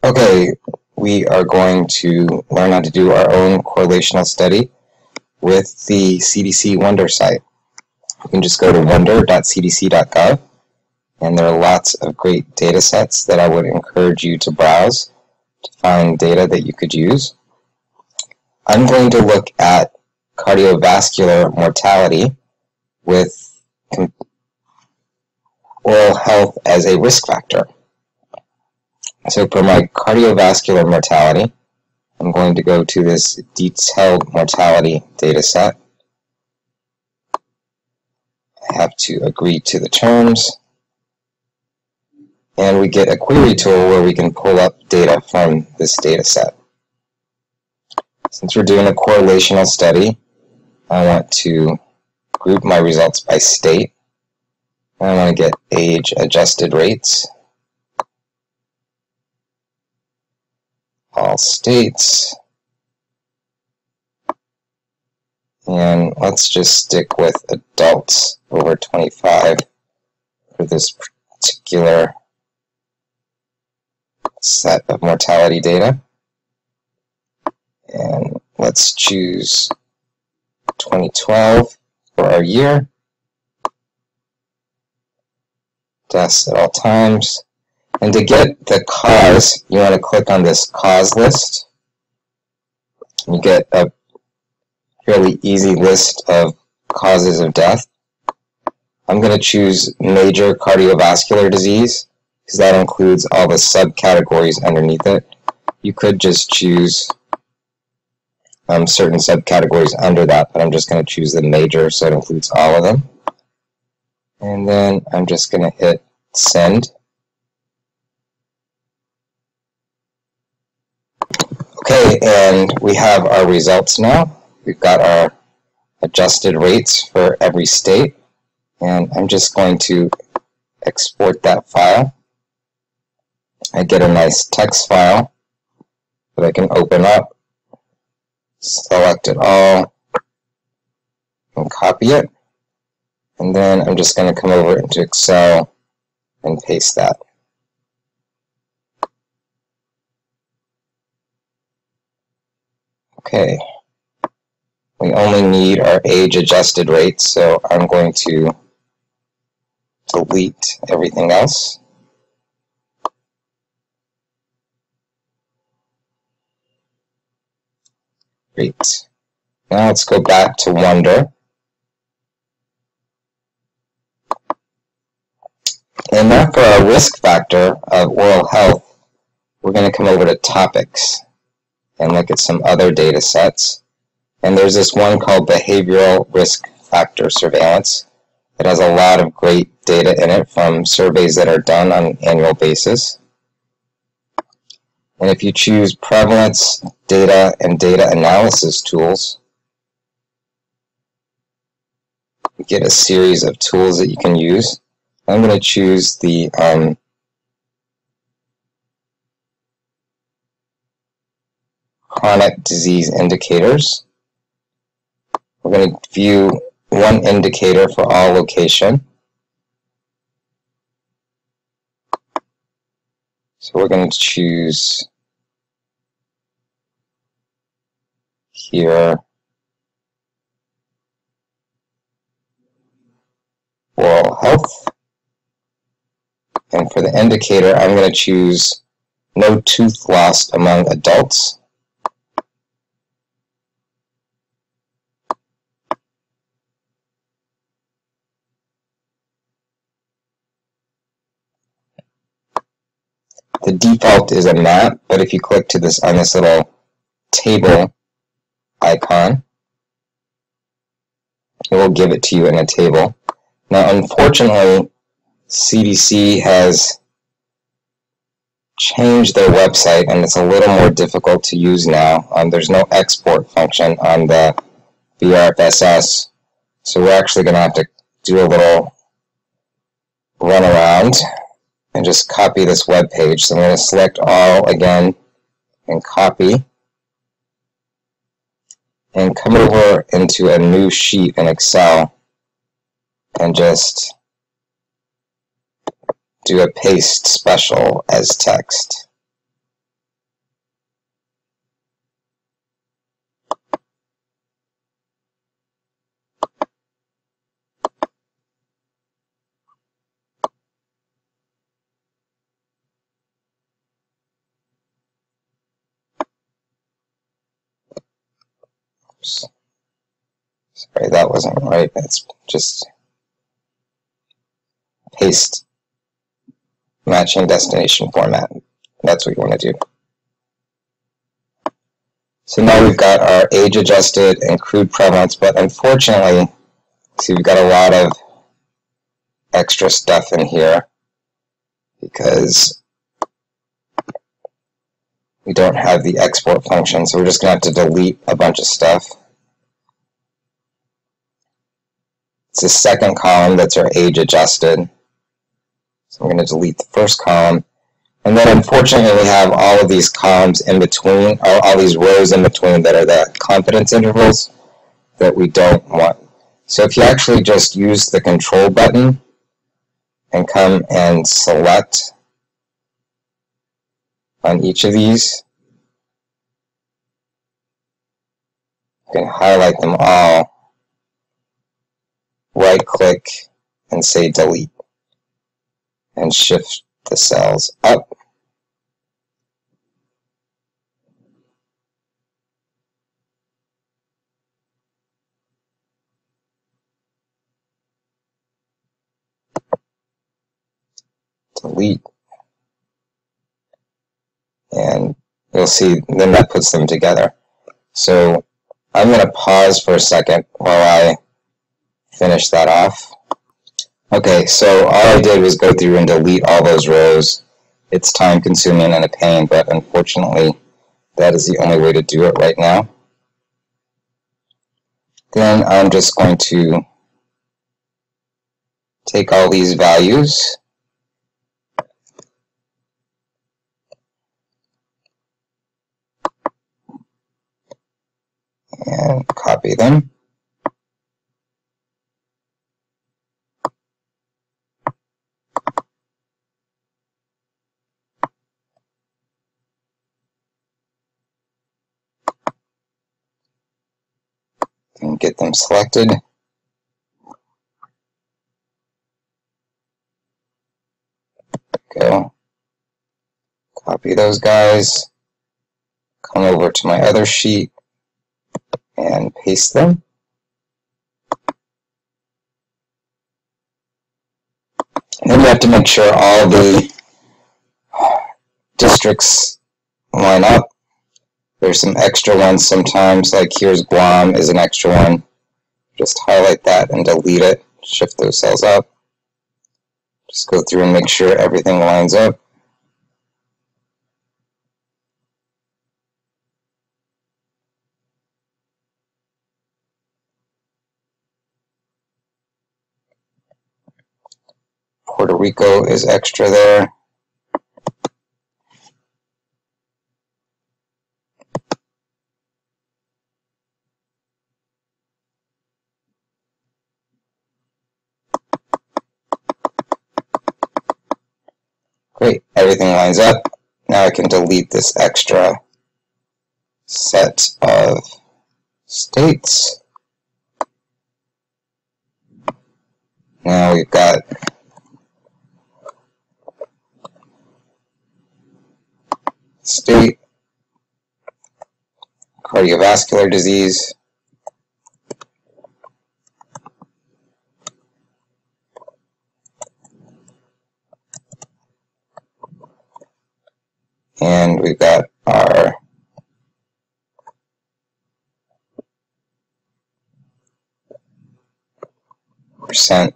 Okay, we are going to learn how to do our own correlational study with the CDC Wonder site. You can just go to wonder.cdc.gov, and there are lots of great data sets that I would encourage you to browse to find data that you could use. I'm going to look at cardiovascular mortality with oral health as a risk factor. So for my cardiovascular mortality, I'm going to go to this detailed mortality data set. I have to agree to the terms. And we get a query tool where we can pull up data from this data set. Since we're doing a correlational study, I want to group my results by state. I want to get age-adjusted rates. All states, and let's just stick with adults over 25 for this particular set of mortality data, and let's choose 2012 for our year, deaths at all times. And to get the cause, you want to click on this cause list. You get a fairly easy list of causes of death. I'm going to choose major cardiovascular disease because that includes all the subcategories underneath it. You could just choose certain subcategories under that, but I'm just going to choose the major so it includes all of them. And then I'm just going to hit send. Okay, and we have our results now. We've got our adjusted rates for every state, and I'm just going to export that file. I get a nice text file that I can open up, select it all, and copy it. And then I'm just going to come over into Excel and paste that. Okay, we only need our age-adjusted rates, so I'm going to delete everything else. Great. Now let's go back to Wonder. And now for our risk factor of oral health, we're going to come over to Topics and look at some other data sets. And there's this one called Behavioral Risk Factor Surveillance. It has a lot of great data in it from surveys that are done on an annual basis. And if you choose Prevalence, Data, and Data Analysis Tools, you get a series of tools that you can use. I'm going to choose the chronic disease indicators. We're going to view one indicator for all location. So we're going to choose here oral health. And for the indicator, I'm going to choose no tooth lost among adults. The default is a map, but if you click to this on this little table icon, it will give it to you in a table. Now, unfortunately, CDC has changed their website, and it's a little more difficult to use now. There's no export function on the VRFSS, so we're actually going to have to do a little run around and just copy this web page. So I'm going to select all again and copy and come over into a new sheet in Excel and just do a paste special as text. oops, sorry, that wasn't right. It's just paste matching destination format. That's what you want to do. So now we've got our age-adjusted and crude prevalence, but unfortunately, see, we've got a lot of extra stuff in here because we don't have the export function, so we're just going to have to delete a bunch of stuff. It's the second column that's our age-adjusted. So I'm going to delete the first column. And then unfortunately we have all of these columns in between, all these rows in between that are the confidence intervals that we don't want. So if you actually just use the control button and come and select on each of these, you can highlight them all, right click and say delete, and shift the cells up. Delete. And you'll see then that puts them together. So I'm going to pause for a second while I finish that off. Okay, so all I did was go through and delete all those rows. It's time consuming and a pain, but unfortunately that is the only way to do it right now. Then I'm just going to take all these values and copy them. And get them selected. Go. Copy those guys. Come over to my other sheet and paste them. And then you have to make sure all the districts line up. There's some extra ones sometimes, like here's Guam is an extra one. Just highlight that and delete it. Shift those cells up. Just go through and make sure everything lines up. Puerto Rico is extra there. Great, everything lines up. Now I can delete this extra set of states. Now we've got state, cardiovascular disease, and we've got our percent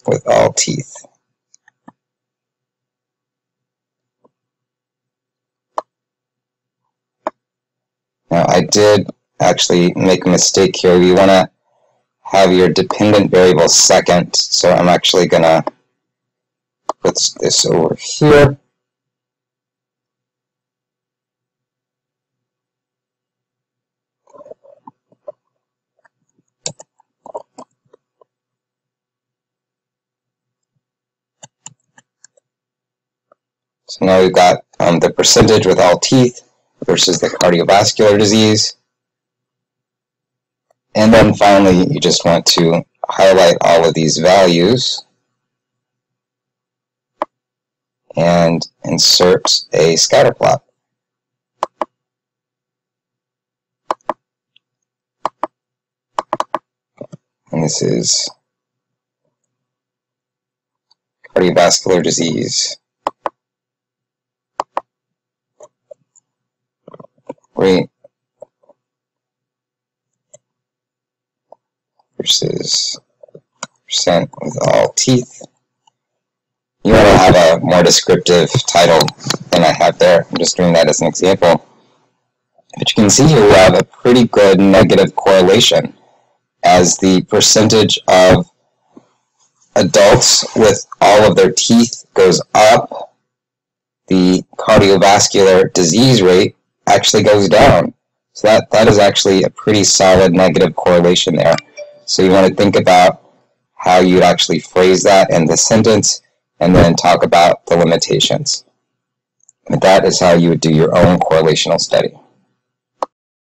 with all teeth. Now I did actually make a mistake here. You want to have your dependent variable second, so I'm actually going to put this over here. So now we've got the percentage with all teeth versus the cardiovascular disease. And then finally, you just want to highlight all of these values and insert a scatter plot. this is cardiovascular disease rate versus percent with all teeth. You want to have a more descriptive title than I have there. I'm just doing that as an example. But you can see here we have a pretty good negative correlation. As the percentage of adults with all of their teeth goes up, the cardiovascular disease rate actually goes down. So that is actually a pretty solid negative correlation there. So you want to think about how you'd actually phrase that in the sentence and then talk about the limitations. And that is how you would do your own correlational study.